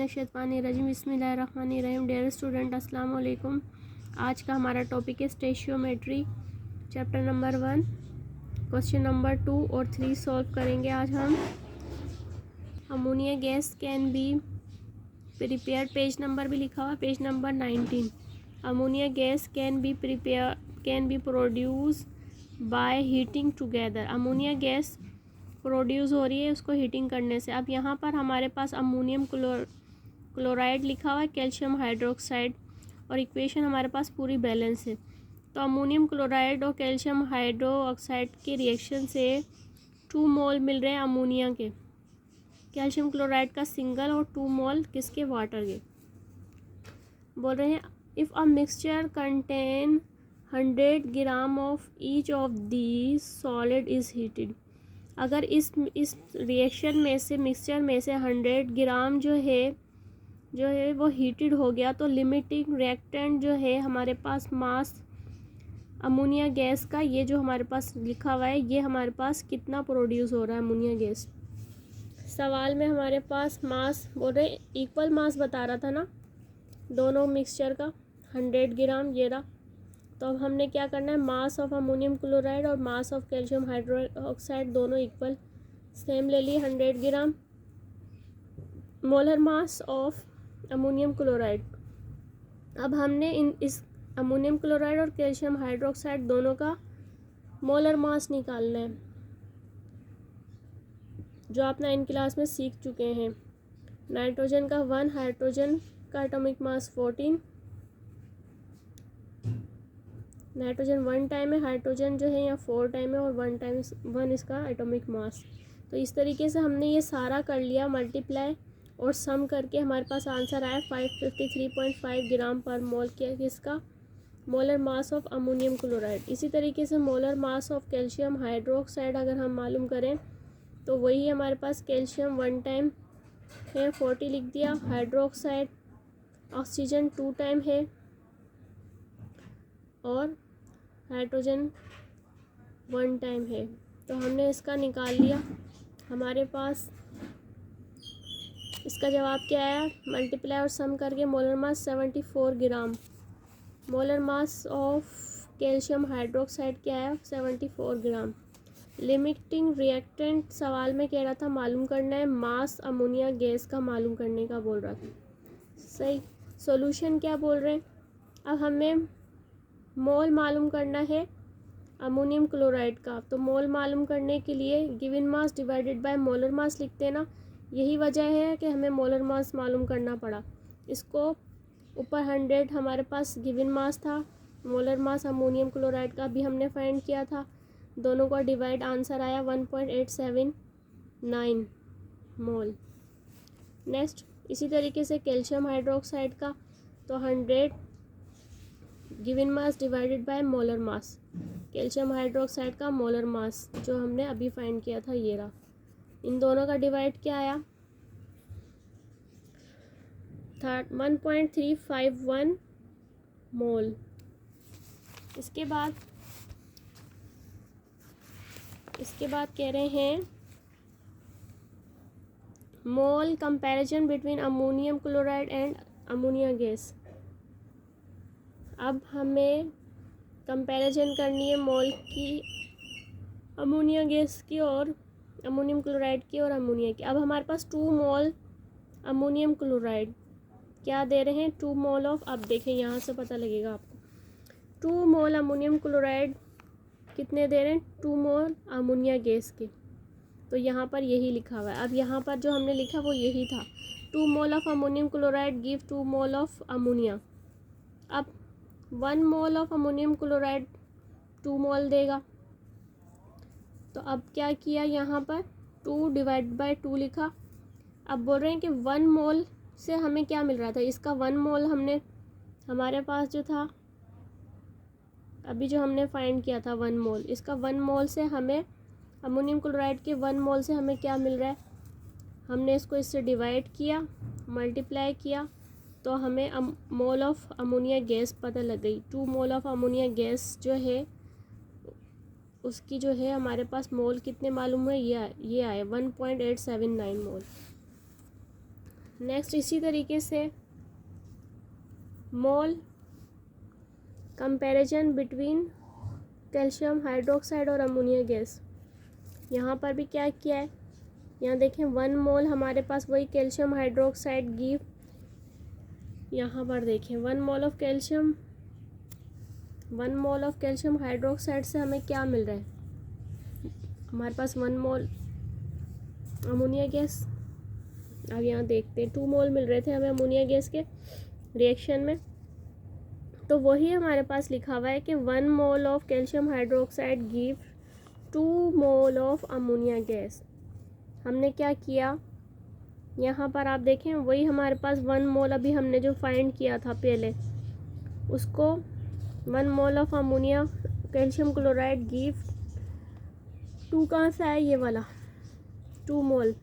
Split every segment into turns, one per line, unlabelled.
मिनश्शैतानिर्रजीम बिस्मिल्लाहिर्रहमानिर्रहीम। Dear student, अस्सलाम वालेकुम। आज का हमारा टॉपिक है स्टेशियोमेट्री, चैप्टर नंबर 1, क्वेश्चन नंबर 2 और 3 सॉल्व करेंगे आज हम। Ammonia gas can be prepare, page number भी लिखा हुआ, page number 19। Ammonia gas can be produce by heating together. Ammonia gas produce हो रही है उसको हीटिंग करने से। अब यहाँ पर हमारे पास अमोनियम क्लोराइड लिखा हुआ है, कैल्शियम हाइड्रोक्साइड, और इक्वेशन हमारे पास पूरी बैलेंस है। तो अमोनियम क्लोराइड और कैल्शियम हाइड्रोक्साइड के रिएक्शन से 2 मोल मिल रहे हैं अमोनिया के, कैल्शियम क्लोराइड का सिंगल, और 2 मोल किसके, वाटर के। बोल रहे हैं if a mixture contain 100 gram of each of the solid is heated. अगर इस रिएक्शन में से, मिक्सचर में से 100 ग्राम जो है वो हीटेड हो गया, तो लिमिटिंग रिएक्टेंट जो है हमारे पास मास अमोनिया गैस का, ये जो हमारे पास लिखा हुआ है, ये हमारे पास कितना प्रोड्यूस हो रहा है अमोनिया गैस। सवाल में हमारे पास मास बोल रहे इक्वल मास बता रहा था ना दोनों मिक्सचर का, 100 ग्राम ये रहा। तो अब हमने क्या करना है, मास ऑफ अमोनियम क्लोराइड और मास ऑफ कैल्शियम हाइड्रोक्साइड दोनों इक्वल सेम ले लिए, 100 gram. Molar mass of ammonium chloride, अब हमने इस अमोनियम क्लोराइड और कैल्शियम हाइड्रोक्साइड दोनों का मोलर मास निकालना है, जो आप 9 क्लास में सीख चुके हैं। नाइट्रोजन का 1, हाइड्रोजन का एटॉमिक मास 14, नाइट्रोजन 1 टाइम है, हाइड्रोजन जो है यहाँ 4 टाइम है, और 1 इसका एटॉमिक मास। तो इस तरीके से हमने ये सारा कर लिया, मल्टीप्लाई और सम करके हमारे पास आंसर आया 553.5 ग्राम पर मोल के किसका, molar mass of ammonium chloride. इसी तरीके से molar mass of calcium hydroxide अगर हम मालूम करें तो वही हमारे पास कैल्शियम 1 टाइम है, 40 लिख दिया, हाइड्रोक्साइड ऑक्सीजन 2 टाइम है, और हाइड्रोजन 1 टाइम है। तो हमने इसका निकाल लिया, हमारे पास इसका जवाब क्या आया, मल्टीप्लाई और सम करके molar mass 74 gram. Molar mass of calcium hydroxide क्या है, 74 ग्राम। लिमिटिंग रिएक्टेंट सवाल में कह रहा था मालूम करना है, मास अमोनिया गैस का मालूम करने का बोल रहा था। सही। सॉल्यूशन क्या बोल रहे हैं, अब हमें मोल मालूम करना है अमोनियम क्लोराइड का। तो मोल मालूम करने के लिए given mass divided by molar मास लिखते हैं ना, यही वजह है कि हमें मोलर मास मालूम करना पड़ा। इसको ऊपर 100 हमारे पास गिवन मास था, मोलर मास अमोनियम क्लोराइड का भी हमने फाइंड किया था, दोनों का डिवाइड आंसर आया 1.879 मोल। नेक्स्ट इसी तरीके से कैल्शियम हाइड्रोक्साइड का, तो 100 given mass divided by molar mass, calcium hydroxide का मोलर मास जो हमने अभी फाइंड किया था ये रहा। इन दोनों का डिवाइड क्या आया, 1.351 मोल। इसके बाद कह रहे हैं mole comparison between ammonium chloride and ammonia gas. अब हमें कंपैरिजन करनी है मोल की अमोनिया गैस की और अमोनियम क्लोराइड की और अमोनिया की। अब हमारे पास 2 मोल अमोनियम क्लोराइड क्या दे रहे हैं, 2 मोल ऑफ, अब देखें यहाँ से पता लगेगा आपको, 2 मोल अमोनियम क्लोराइड कितने दे रहे हैं, 2 मोल अमोनिया गैस के। तो यहाँ पर यही लिखा हुआ है। अब यहाँ पर जो हमने लिखा वो यही था, 2 mole of ammonium chloride give 2 mole of ammonia. अब 1 मोल ऑफ अमोनियम क्लोराइड 2 मोल देगा। तो अब क्या किया, यहाँ पर 2 डिवाइड बाय 2 लिखा। अब बोल रहे हैं कि 1 मोल से हमें क्या मिल रहा था, इसका 1 मोल हमने, हमारे पास जो था अभी जो हमने फाइंड किया था 1 मोल, इसका 1 मोल से हमें अमोनियम क्लोराइड के 1 मोल से हमें क्या मिल रहा है, हमने इसको इससे डिवाइड किया, मल्टीप्लाई किया, तो हमें मोल ऑफ अमोनिया गैस पता लग गई। 2 मोल ऑफ अमोनिया गैस जो है उसकी जो है हमारे पास मोल कितने मालूम है, ये आए 1.879 मोल। नेक्स्ट इसी तरीके से मोल कंपैरिजन बिटवीन कैल्शियम हाइड्रोक्साइड और अमोनिया गैस। यहाँ पर भी क्या किया है, यहाँ देखें 1 मोल हमारे पास वही कैल्शियम हाइड्रोक्साइड गिव, यहाँ पर देखें 1 मोल ऑफ कैल्शियम हाइड्रोक्साइड से हमें क्या मिल रहा है, हमारे पास 1 मोल अमोनिया गैस। अब यहाँ देखते हैं 2 मोल मिल रहे थे हमें अमोनिया गैस के रिएक्शन में, तो वही हमारे पास लिखा हुआ है कि 1 mole of calcium hydroxide give 2 mole of ammonia gas. हमने क्या किया, यहाँ पर आप देखें वही हमारे पास 1 मोल अभी हमने जो फाइंड किया था पहले, उसको 1 मोल of ammonia calcium chloride give 2 कहाँ से आया, ये वाला 2 मोल,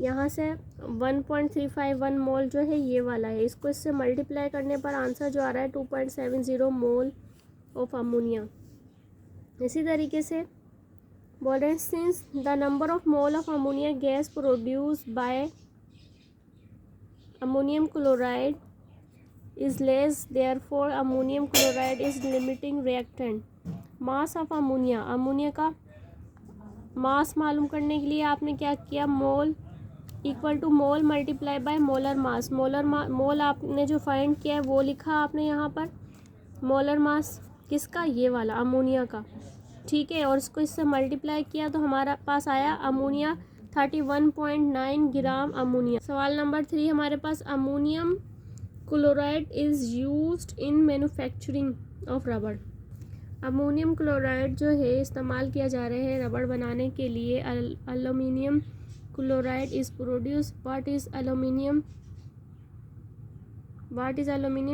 यहाँ से 1.351 मोल जो है ये वाला है, इसको इससे मल्टीप्लाई करने पर आंसर जो आ रहा है 2.70 मोल ऑफ अमोनिया। इसी तरीके से बोल रहे हैं since the number of mole of ammonia gas produce by ammonium chloride is less therefore ammonium chloride is limiting reactant. Mass of ammonia, ammonia का मास मालूम करने के लिए आपने क्या किया, mole equal to mole multiply by molar mass. Mole आपने जो फाइंड किया है वो लिखा आपने यहाँ पर, मोलर मास किसका, ये वाला अमोनिया का, ठीक है, और इसको इससे मल्टीप्लाई किया तो हमारा पास आया अमोनिया 31.9 ग्राम अमोनिया। सवाल नंबर 3 हमारे पास ammonium chloride is used in manufacturing of रबड़। अमोनियम क्लोराइड जो है इस्तेमाल किया जा रहा है रबड़ बनाने के लिए। Aluminium chloride is produce, what is aluminium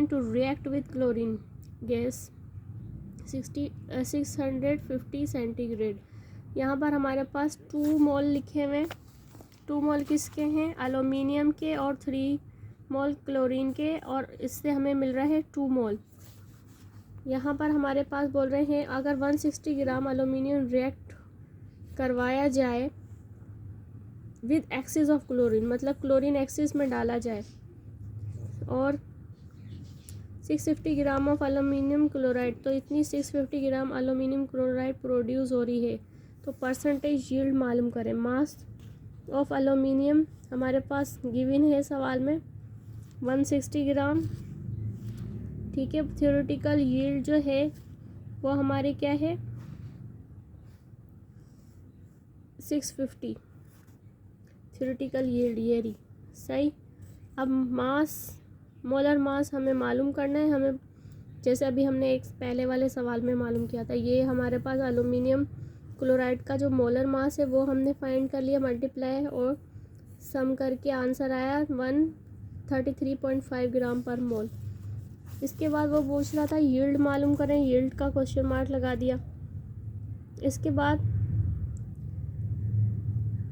to react with chlorine gas 650 centigrade. यहाँ पर हमारे पास 2 मोल लिखे हुए हैं, 2 मोल किसके हैं, एल्यूमिनियम के, और 3 मोल क्लोरीन के, और इससे हमें मिल रहा है 2 मोल। यहाँ पर हमारे पास बोल रहे हैं अगर 160 ग्राम एल्यूमिनियम रिएक्ट करवाया जाए विद एक्सिस ऑफ क्लोरीन, मतलब क्लोरीन एक्सिस में डाला जाए, और 650 ग्राम ऑफ एल्यूमिनियम क्लोराइड, तो इतनी 650 ग्राम एल्यूमिनियम क्लोराइड प्रोड्यूस हो रही है, तो परसेंटेज यील्ड मालूम करें। मास ऑफ एल्यूमिनियम हमारे पास गिवन है सवाल में 160 ग्राम, ठीक है। थ्योरेटिकल यील्ड जो है वो हमारी क्या है 650 थ्योरेटिकल यील्ड, ये रही सही। अब मास, मोलर मास हमें मालूम करना है, हमें जैसे अभी हमने एक पहले वाले सवाल में मालूम किया था, ये हमारे पास एल्यूमिनियम क्लोराइड का जो मोलर मास है वो हमने फाइंड कर लिया, मल्टीप्लाई और सम करके आंसर आया 133.5 ग्राम पर मोल। इसके बाद वो पूछ रहा था यील्ड मालूम करें, यील्ड का क्वेश्चन मार्क लगा दिया। इसके बाद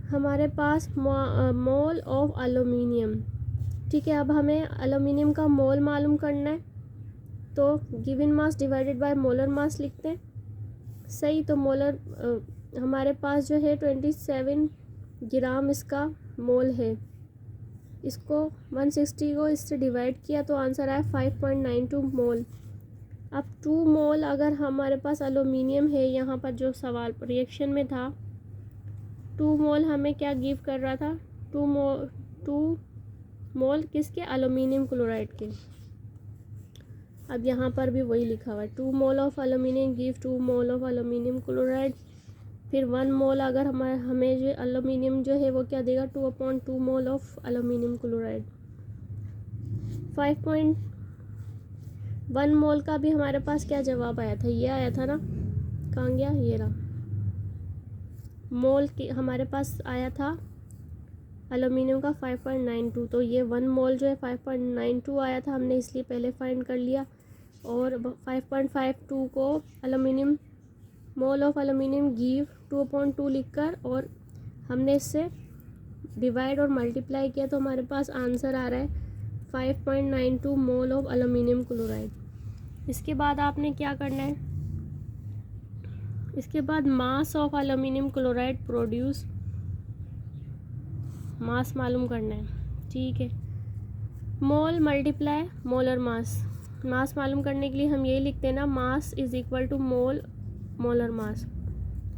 हमारे पास मोल ऑफ एल्यूमिनियम, ठीक है। अब हमें एल्यूमिनियम का मोल मालूम करना है, तो given mass divided by molar मास लिखते हैं, सही। तो मोलर हमारे पास जो है 27 ग्राम इसका मोल है, इसको 160 को इससे डिवाइड किया तो आंसर आया 5.92 मोल। अब 2 मोल अगर हमारे पास एल्यूमिनियम है, यहाँ पर जो सवाल रिएक्शन में था 2 मोल हमें क्या गिव कर रहा था, 2 मोल किसके, एल्यूमिनियम क्लोराइड के। अब यहाँ पर भी वही लिखा हुआ है 2 mole of aluminium give 2 mole of aluminium chloride, फिर 1 मोल अगर हमें जो एल्यूमिनियम जो है वो क्या देगा 2/2 मोल ऑफ एल्यूमिनियम क्लोराइड। 5.1 मोल का भी हमारे पास क्या जवाब आया था, ये आया था ना, कहाँ गया, ये रहा मोल की हमारे पास आया था एल्यूमिनियम का 5.92, तो ये 1 मोल जो है 5.92 आया था, हमने इसलिए पहले फाइंड कर लिया, और 5.52 को aluminium mole of aluminium give 2/2 लिखकर और हमने इससे डिवाइड और मल्टीप्लाई किया, तो हमारे पास आंसर आ रहा है 5.92 मोल ऑफ एल्यूमिनियम क्लोराइड। इसके बाद आपने क्या करना है, इसके बाद mass of aluminium chloride produce, mass मालूम करना है, ठीक है। मोल मल्टीप्लाई मोलर मास, मास मालूम करने के लिए हम यही लिखते हैं ना, mass is equal to mole molar mass.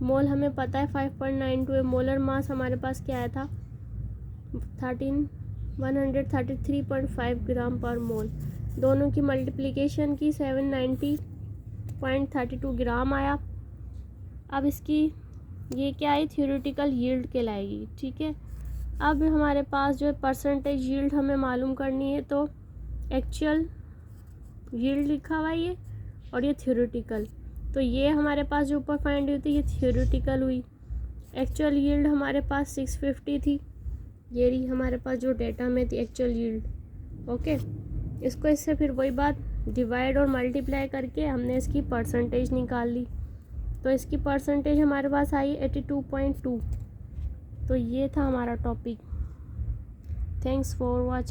Mole हमें पता है 5.92 है, मोलर मास हमारे पास क्या आया था 133.5 ग्राम पर मोल। दोनों की मल्टीप्लिकेशन की 790.32 ग्राम आया। अब इसकी ये क्या है, थ्योरेटिकल यील्ड कहलाएगी, ठीक है। अब हमारे पास जो है परसेंटेज यील्ड हमें मालूम करनी है, तो एक्चुअल यील्ड लिखा हुआ है ये, और ये थ्योरेटिकल, तो ये हमारे पास जो ऊपर फाइंड हुई थी ये थ्योरेटिकल हुई। एक्चुअल यील्ड हमारे पास 650 थी, ये रही हमारे पास जो डेटा में थी एक्चुअल यील्ड। ओके, इसको इससे फिर वही बात डिवाइड और मल्टीप्लाई करके हमने इसकी परसेंटेज निकाल ली, तो इसकी परसेंटेज हमारे पास आई 82.2। तो ये था हमारा टॉपिक। Thanks for watching.